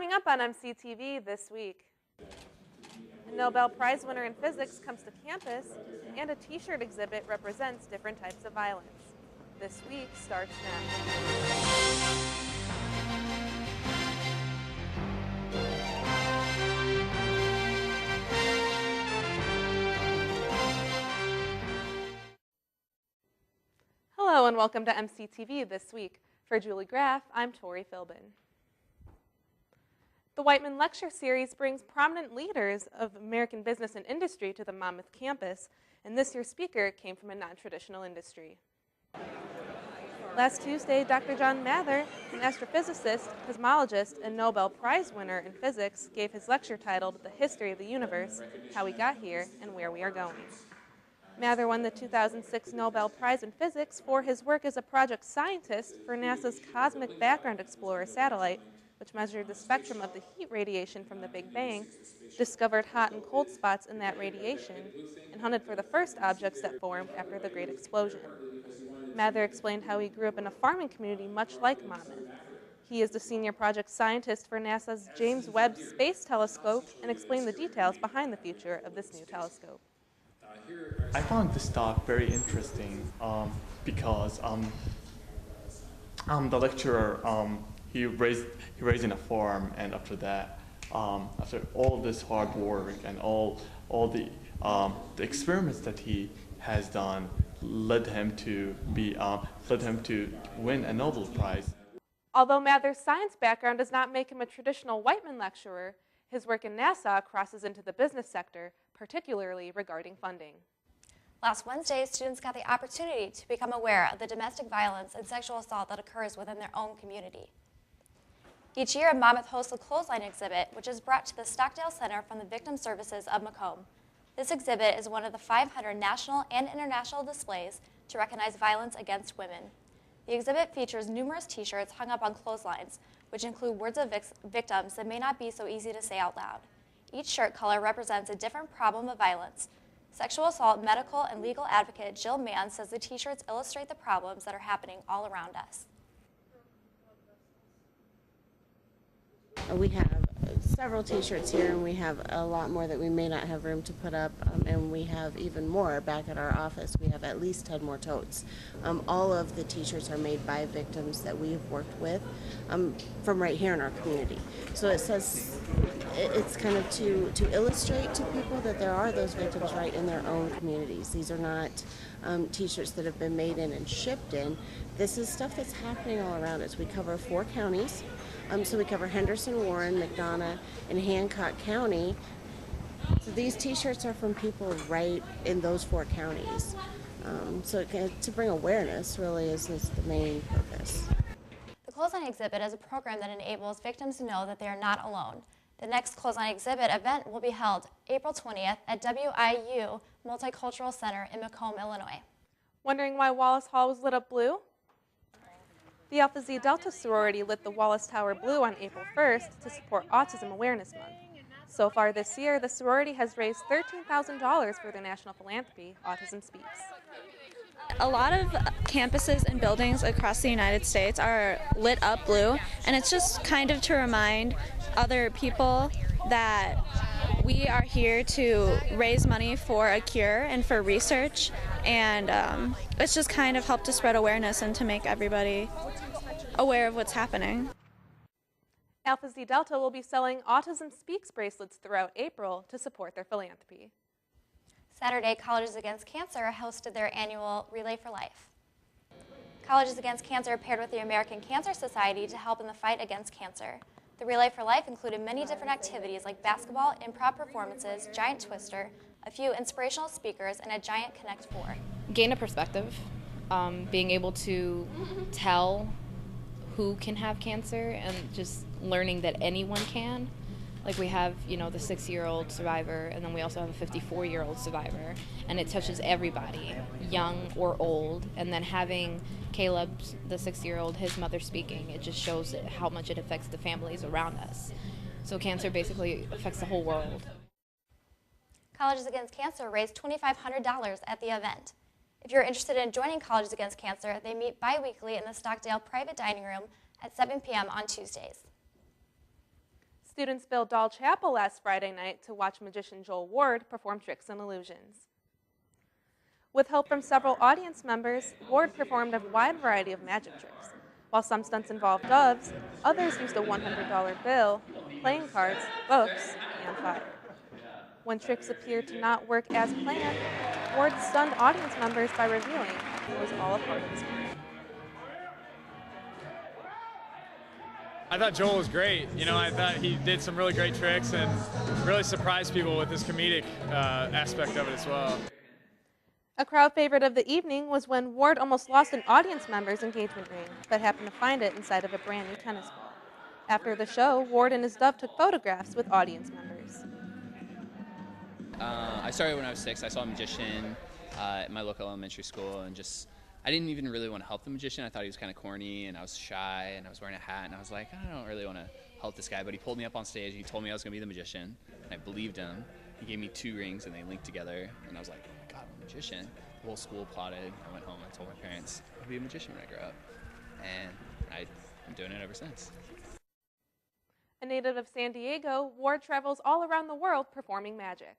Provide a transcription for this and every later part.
Coming up on MCTV this week, a Nobel Prize winner in physics comes to campus, and a t-shirt exhibit represents different types of violence. This week starts next. Hello and welcome to MCTV this week. For Julie Graff, I'm Tori Philbin. The Whiteman Lecture Series brings prominent leaders of American business and industry to the Monmouth campus, and this year's speaker came from a non-traditional industry. Last Tuesday, Dr. John Mather, an astrophysicist, cosmologist, and Nobel Prize winner in physics, gave his lecture titled The History of the Universe, How We Got Here and Where We Are Going. Mather won the 2006 Nobel Prize in Physics for his work as a project scientist for NASA's Cosmic Background Explorer satellite, which measured the spectrum of the heat radiation from the Big Bang, discovered hot and cold spots in that radiation, and hunted for the first objects that formed after the Great Explosion. Mather explained how he grew up in a farming community much like Monmouth. He is the senior project scientist for NASA's James Webb Space Telescope and explained the details behind the future of this new telescope. I found this talk very interesting because the lecturer he raised in a farm, and after that, after all this hard work and all the experiments that he has done, led him to win a Nobel Prize. Although Mather's science background does not make him a traditional Whiteman lecturer, his work in NASA crosses into the business sector, particularly regarding funding. Last Wednesday, students got the opportunity to become aware of the domestic violence and sexual assault that occurs within their own community. Each year, Monmouth hosts a clothesline exhibit, which is brought to the Stockdale Center from the Victim Services of Macomb. This exhibit is one of the 500 national and international displays to recognize violence against women. The exhibit features numerous t-shirts hung up on clotheslines, which include words of victims that may not be so easy to say out loud. Each shirt color represents a different problem of violence. Sexual assault medical and legal advocate Jill Mann says the t-shirts illustrate the problems that are happening all around us. We have several t-shirts here, and we have a lot more that we may not have room to put up, and we have even more back at our office. We have at least 10 more totes. All of the t-shirts are made by victims that we have worked with from right here in our community. So it says, it's kind of to illustrate to people that there are those victims right in their own communities. These are not t-shirts that have been made in and shipped in. This is stuff that's happening all around us. We cover 4 counties. So we cover Henderson, Warren, McDonough, and Hancock County. So these t-shirts are from people right in those 4 counties. So to bring awareness really is the main purpose. The Clothesline exhibit is a program that enables victims to know that they are not alone. The next Clothesline exhibit event will be held April 20th at WIU Multicultural Center in Macomb, Illinois. Wondering why Wallace Hall was lit up blue? The Alpha Zeta Delta sorority lit the Wallace Tower blue on April 1st to support Autism Awareness Month. So far this year, the sorority has raised $13,000 for their national philanthropy, Autism Speaks. A lot of campuses and buildings across the United States are lit up blue, and it's just kind of to remind other people that we are here to raise money for a cure and for research, and it's just kind of helped to spread awareness and to make everybody aware of what's happening. Alpha Zeta Delta will be selling Autism Speaks bracelets throughout April to support their philanthropy. Saturday, Colleges Against Cancer hosted their annual Relay for Life. Colleges Against Cancer paired with the American Cancer Society to help in the fight against cancer. The Relay for Life included many different activities like basketball, improv performances, giant twister, a few inspirational speakers, and a giant Connect 4. Gain a perspective, being able to tell who can have cancer and just learning that anyone can. Like we have, the 6-year-old survivor, and then we also have a 54-year-old survivor, and it touches everybody, young or old. And then having Caleb, the 6-year-old, his mother speaking, it just shows how much it affects the families around us. So cancer basically affects the whole world. Colleges Against Cancer raised $2,500 at the event. If you're interested in joining Colleges Against Cancer, they meet bi-weekly in the Stockdale Private Dining Room at 7 p.m. on Tuesdays. Students built Doll Chapel last Friday night to watch magician Joel Ward perform tricks and illusions. With help from several audience members, Ward performed a wide variety of magic tricks. While some stunts involved doves, others used a $100 bill, playing cards, books, and fire. When tricks appeared to not work as planned, Ward stunned audience members by revealing it was all a part of his plan. I thought Joel was great. I thought he did some really great tricks and really surprised people with his comedic aspect of it as well. A crowd favorite of the evening was when Ward almost lost an audience member's engagement ring, but happened to find it inside of a brand new tennis ball. After the show, Ward and his dove took photographs with audience members. I started when I was 6. I saw a magician at my local elementary school, and I didn't even really want to help the magician. I thought he was kind of corny, and I was shy, and I was wearing a hat, and I was like, I don't really want to help this guy. But he pulled me up on stage, and he told me I was going to be the magician, and I believed him. He gave me 2 rings, and they linked together, and I was like, oh my God, I'm a magician. The whole school applauded. I went home and told my parents I'll be a magician when I grow up, and I've been doing it ever since. A native of San Diego, Ward travels all around the world performing magic.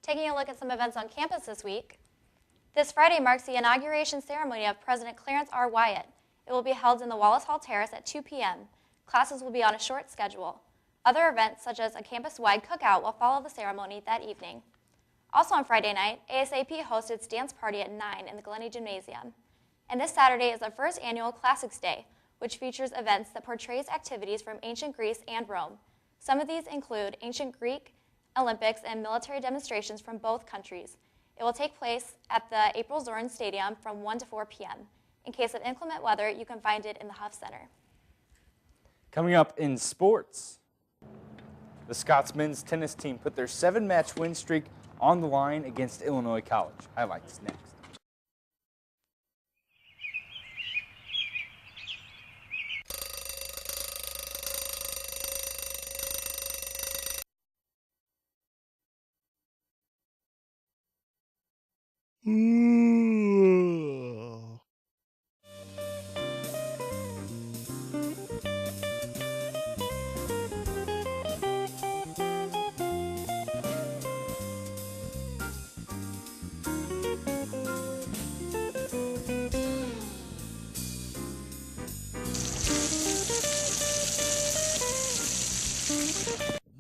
Taking a look at some events on campus this week. This Friday marks the inauguration ceremony of President Clarence R. Wyatt. It will be held in the Wallace Hall Terrace at 2 p.m. Classes will be on a short schedule. Other events, such as a campus-wide cookout, will follow the ceremony that evening. Also on Friday night, ASAP hosted its dance party at 9 in the Glennie Gymnasium. And this Saturday is the first annual Classics Day, which features events that portrays activities from ancient Greece and Rome. Some of these include ancient Greek, Olympics, and military demonstrations from both countries. It will take place at the April Zorn Stadium from 1 to 4 p.m. In case of inclement weather, you can find it in the Huff Center. Coming up in sports, the Scots men's tennis team put their 7-match win streak on the line against Illinois College. Highlights next.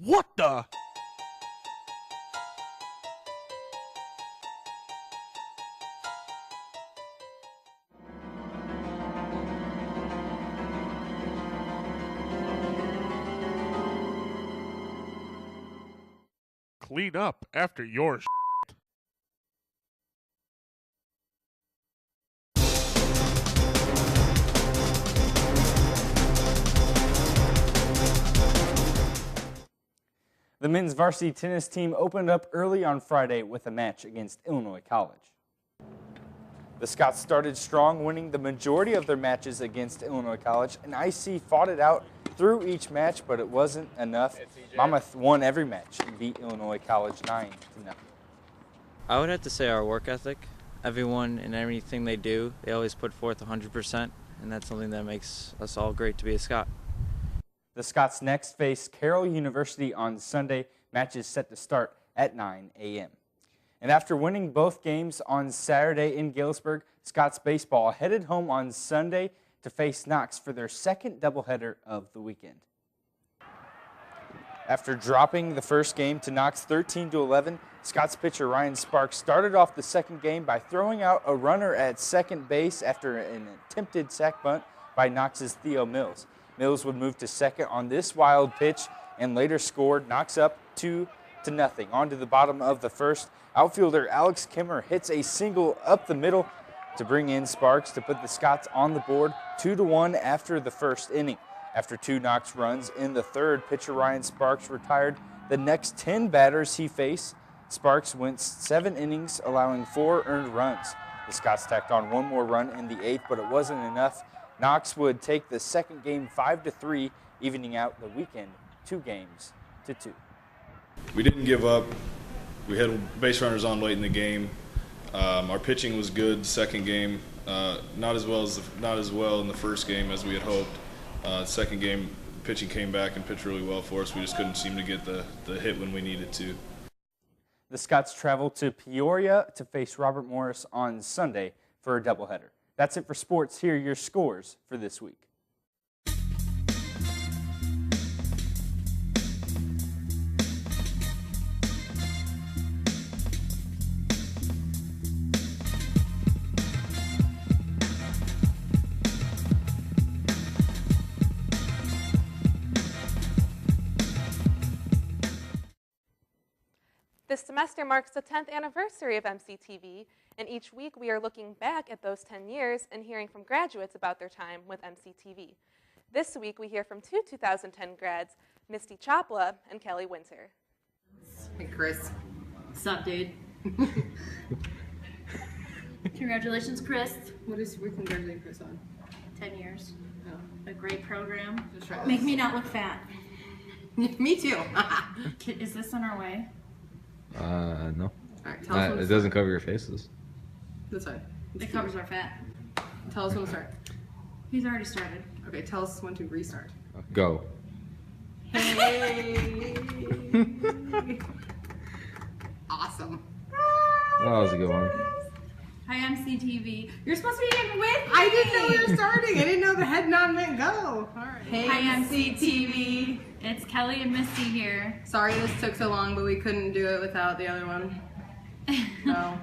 What the? Clean up after your shit. The men's varsity tennis team opened up early on Friday with a match against Illinois College. The Scots started strong, winning the majority of their matches against Illinois College, and IC fought it out through each match, but it wasn't enough. Monmouth won every match and beat Illinois College 9-0. I would have to say our work ethic. Everyone and everything they do, they always put forth 100%, and that's something that makes us all great to be a Scot. The Scots next face Carroll University on Sunday. Match is set to start at 9 a.m. And after winning both games on Saturday in Galesburg, Scots baseball headed home on Sunday to face Knox for their second doubleheader of the weekend. After dropping the first game to Knox 13-11, Scots pitcher Ryan Sparks started off the second game by throwing out a runner at second base after an attempted sac bunt by Knox's Theo Mills. Mills would move to second on this wild pitch and later scored Knox up 2-0. On to the bottom of the first, outfielder Alex Kimmer hits a single up the middle to bring in Sparks to put the Scots on the board 2-1 after the first inning. After 2 Knox runs in the third, pitcher Ryan Sparks retired the next 10 batters he faced. Sparks went 7 innings, allowing 4 earned runs. The Scots tacked on 1 more run in the 8th, but it wasn't enough. Knox would take the second game 5-3, evening out the weekend 2-2. We didn't give up. We had base runners on late in the game. Our pitching was good. Second game, not as well in the first game as we had hoped. Second game, pitching came back and pitched really well for us. We just couldn't seem to get the hit when we needed to. The Scots travel to Peoria to face Robert Morris on Sunday for a doubleheader. That's it for sports. Here are your scores for this week. This semester marks the 10th anniversary of MCTV, and each week we are looking back at those 10 years and hearing from graduates about their time with MCTV. This week we hear from two 2010 grads, Misty Chopla and Kelly Winter. Hey, Chris. What's up, dude? Congratulations, Chris. What is we congratulating Chris on? 10 years. Oh. A great program. Just try Make this. me not look fat. Me too. Is this on our way? No. All right, tell us when to It start. doesn't cover your faces. That's fine. It covers our fat. Tell us when to start. He's already started. Okay, tell us when to restart. Go. Hey. Awesome. That was a good one. Hi, MCTV. You're supposed to be in with me. I didn't know we were starting. I didn't know the head nod meant go. All right. Hey, Hi, MCTV. It's Kelly and Misty here. Sorry this took so long, but we couldn't do it without the other one. So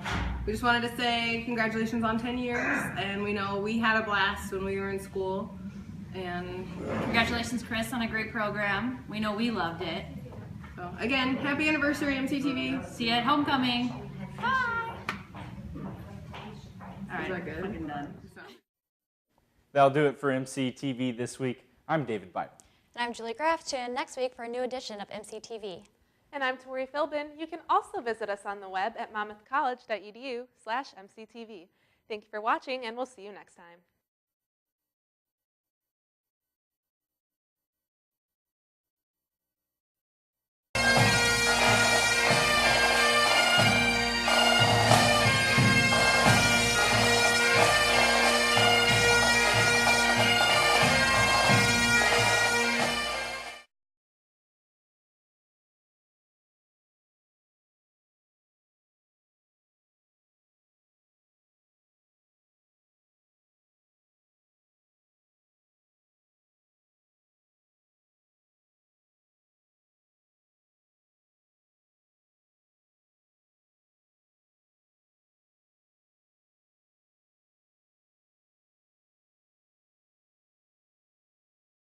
we just wanted to say congratulations on 10 years, and we know we had a blast when we were in school. And Congratulations, Chris, on a great program. We know we loved it. so again, happy anniversary, MCTV. See you at homecoming. Bye. All Is right, that good? fucking done. That'll do it for MCTV this week. I'm David Bynum. And I'm Julie Graff. Tune in next week for a new edition of MCTV. And I'm Tori Philbin. You can also visit us on the web at monmouthcollege.edu/MCTV. Thank you for watching, and we'll see you next time.